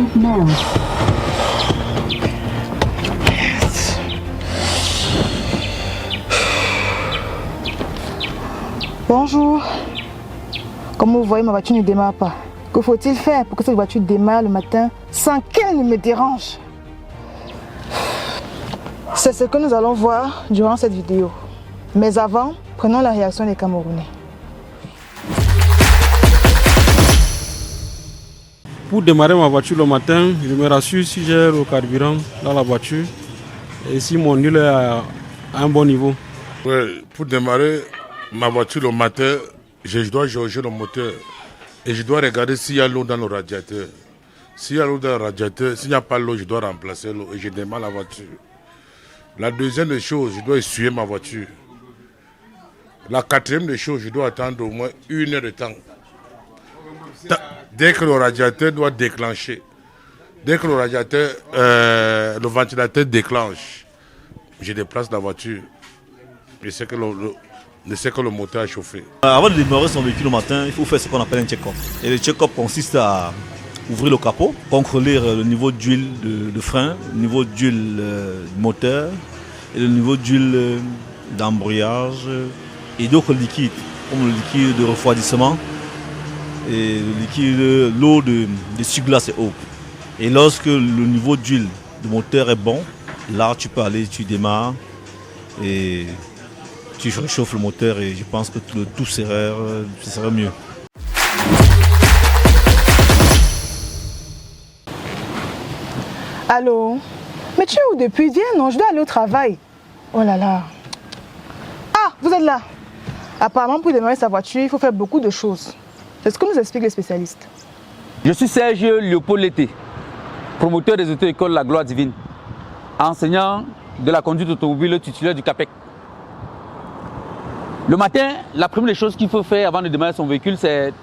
Leave now. Bonjour. Comme vous voyez, ma voiture ne démarre pas. Que faut-il faire pour que cette voiture démarre le matin sans qu'elle ne me dérange? C'est ce que nous allons voir durant cette vidéo. Mais avant, prenons la réaction des Camerounais. Pour démarrer ma voiture le matin, je me rassure si j'ai le carburant dans la voiture et si mon huile est à un bon niveau. Ouais, pour démarrer ma voiture le matin, je dois jauger le moteur et je dois regarder s'il y a l'eau dans le radiateur. S'il y a l'eau dans le radiateur, s'il n'y a pas l'eau, je dois remplacer l'eau et je démarre la voiture. La deuxième des choses, je dois essuyer ma voiture. La quatrième des choses, je dois attendre au moins 1 heure de temps. Dès que le radiateur doit déclencher, dès que le radiateur, le ventilateur déclenche, je déplace la voiture. Je sais que le moteur a chauffé. Avant de démarrer son véhicule le matin, il faut faire ce qu'on appelle un check-up. Et le check-up consiste à ouvrir le capot, contrôler le niveau d'huile de frein, le niveau d'huile moteur et le niveau d'huile d'embrayage et d'autres liquides, comme le liquide de refroidissement et le liquide, l'eau de surglace et eau. Et lorsque le niveau d'huile de moteur est bon, là tu peux aller, tu démarres et tu réchauffes le moteur et je pense que tout serait mieux. Allô? Mais tu es où depuis? Viens, non, je dois aller au travail. Oh là là. Ah, vous êtes là. Apparemment, pour démarrer sa voiture, il faut faire beaucoup de choses. C'est ce que nous expliquent les spécialistes. Je suis Serge Léopold Lété, promoteur des auto-écoles La Gloire Divine, enseignant de la conduite automobile titulaire du CAPEC. Le matin, la première des choses qu'il faut faire avant de démarrer son véhicule, c'est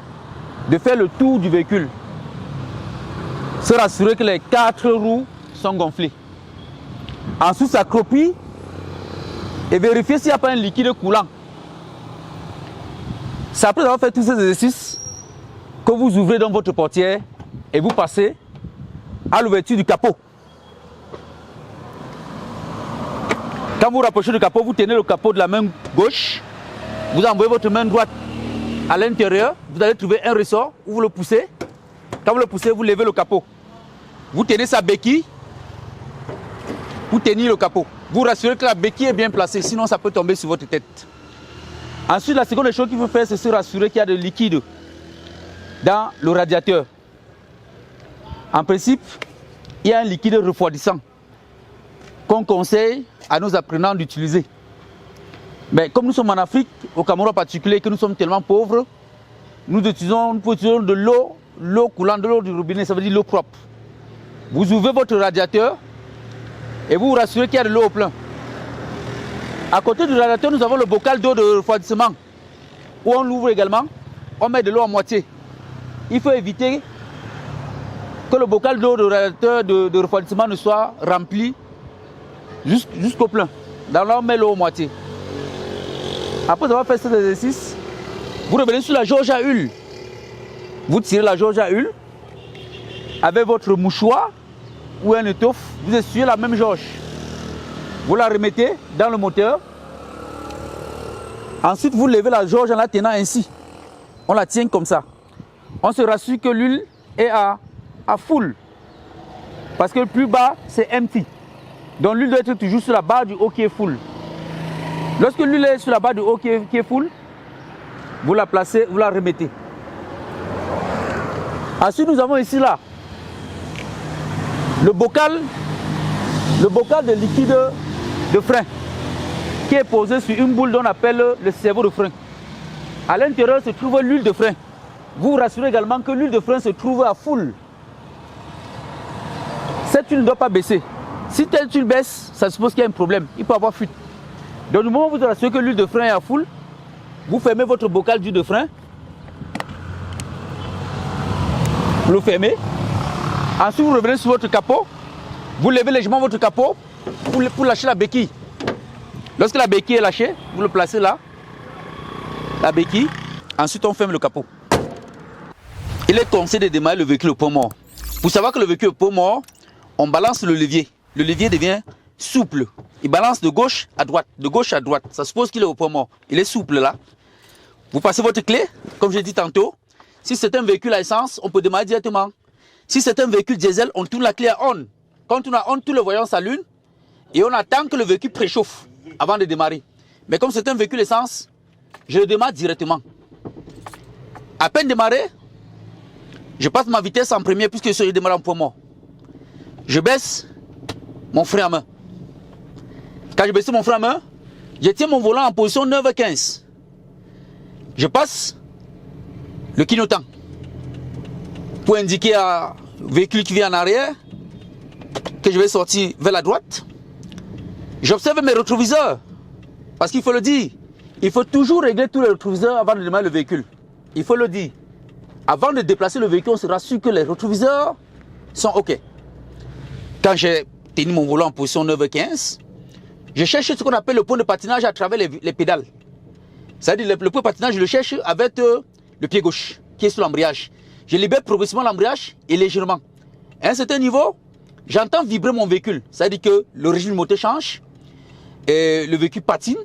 de faire le tour du véhicule. Se rassurer que les 4 roues sont gonflées. Ensuite, s'accroupir et vérifier s'il n'y a pas un liquide coulant. C'est après avoir fait tous ces exercices que vous ouvrez dans votre portière et vous passez à l'ouverture du capot. Quand vous rapprochez du capot, vous tenez le capot de la main gauche, vous envoyez votre main droite à l'intérieur, vous allez trouver un ressort où vous le poussez. Quand vous le poussez, vous levez le capot. Vous tenez sa béquille pour tenir le capot. Vous rassurez que la béquille est bien placée, sinon ça peut tomber sur votre tête. Ensuite, la seconde chose qu'il faut faire, c'est se rassurer qu'il y a de liquide dans le radiateur. En principe, il y a un liquide refroidissant qu'on conseille à nos apprenants d'utiliser. Mais comme nous sommes en Afrique, au Cameroun en particulier, que nous sommes tellement pauvres, nous utilisons de l'eau coulante, de l'eau du robinet, ça veut dire l'eau propre. Vous ouvrez votre radiateur et vous vous rassurez qu'il y a de l'eau au plein. À côté du radiateur, nous avons le bocal d'eau de refroidissement où on l'ouvre également, on met de l'eau à moitié. Il faut éviter que le bocal d'eau de radiateur de refroidissement ne soit rempli jusqu'au plein. Dans là, on met l'eau à moitié. Après avoir fait cet exercice, vous revenez sur la jauge à huile. Vous tirez la jauge à huile avec votre mouchoir ou un étoffe, vous essuyez la même jauge. Vous la remettez dans le moteur. Ensuite, vous levez la jauge en la tenant ainsi. On la tient comme ça. On se rassure que l'huile est à full. Parce que le plus bas, c'est empty. Donc l'huile doit être toujours sur la barre du haut qui est full. Lorsque l'huile est sur la barre du haut qui est full, vous la placez, vous la remettez. Ensuite, nous avons ici là le bocal de liquide de frein qui est posé sur une boule dont on appelle le cerveau de frein. À l'intérieur se trouve l'huile de frein. Vous vous rassurez également que l'huile de frein se trouve à full. Cette huile ne doit pas baisser. Si telle huile baisse, ça suppose qu'il y a un problème. Il peut y avoir fuite. Donc, du moment où vous vous rassurez que l'huile de frein est à full, vous fermez votre bocal d'huile de frein. Vous le fermez. Ensuite, vous revenez sur votre capot. Vous levez légèrement votre capot pour lâcher la béquille. Lorsque la béquille est lâchée, vous le placez là. La béquille. Ensuite, on ferme le capot. Il est conseillé de démarrer le véhicule au point mort. Pour savoir que le véhicule est peu mort, on balance le levier. Le levier devient souple. Il balance de gauche à droite, de gauche à droite. Ça suppose qu'il est au point mort. Il est souple là. Vous passez votre clé, comme j'ai dit tantôt. Si c'est un véhicule à essence, on peut démarrer directement. Si c'est un véhicule diesel, on tourne la clé à on. Quand on tourne à on, tous les voyants s'allument et on attend que le véhicule préchauffe avant de démarrer. Mais comme c'est un véhicule essence, je le démarre directement. À peine démarré, je passe ma vitesse en premier puisque je suis démarré en point mort. Je baisse mon frein à main. Quand je baisse mon frein à main, je tiens mon volant en position 9h15. Je passe le clignotant pour indiquer à véhicule qui vient en arrière que je vais sortir vers la droite. J'observe mes rétroviseurs parce qu'il faut le dire, il faut toujours régler tous les rétroviseurs avant de démarrer le véhicule. Il faut le dire. Avant de déplacer le véhicule, on se rassure que les rétroviseurs sont OK. Quand j'ai tenu mon volant en position 9h15, je cherche ce qu'on appelle le point de patinage à travers les pédales. C'est-à-dire le point de patinage, je le cherche avec le pied gauche qui est sur l'embrayage. Je libère progressivement l'embrayage et légèrement. À un certain niveau, j'entends vibrer mon véhicule. C'est-à-dire que le régime moteur change et le véhicule patine.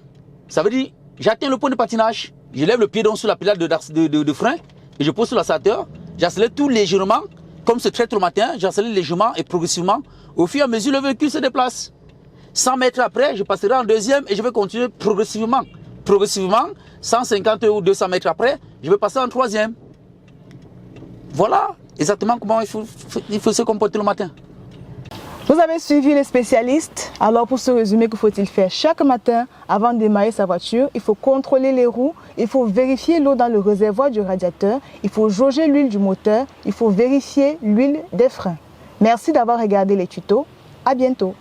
Ça veut dire j'atteins le point de patinage. Je lève le pied donc sur la pédale de frein et je pose sur l'accélérateur. J'accélère tout légèrement. Comme c'est très tôt le matin, j'accélère légèrement et progressivement. Au fur et à mesure, le véhicule se déplace. 100 mètres après, je passerai en deuxième et je vais continuer progressivement. Progressivement, 150 ou 200 mètres après, je vais passer en troisième. Voilà exactement comment il faut se comporter le matin. Vous avez suivi les spécialistes. Alors pour ce résumé, que faut-il faire? Chaque matin, avant de démarrer sa voiture, il faut contrôler les roues, il faut vérifier l'eau dans le réservoir du radiateur, il faut jauger l'huile du moteur, il faut vérifier l'huile des freins. Merci d'avoir regardé les tutos. À bientôt.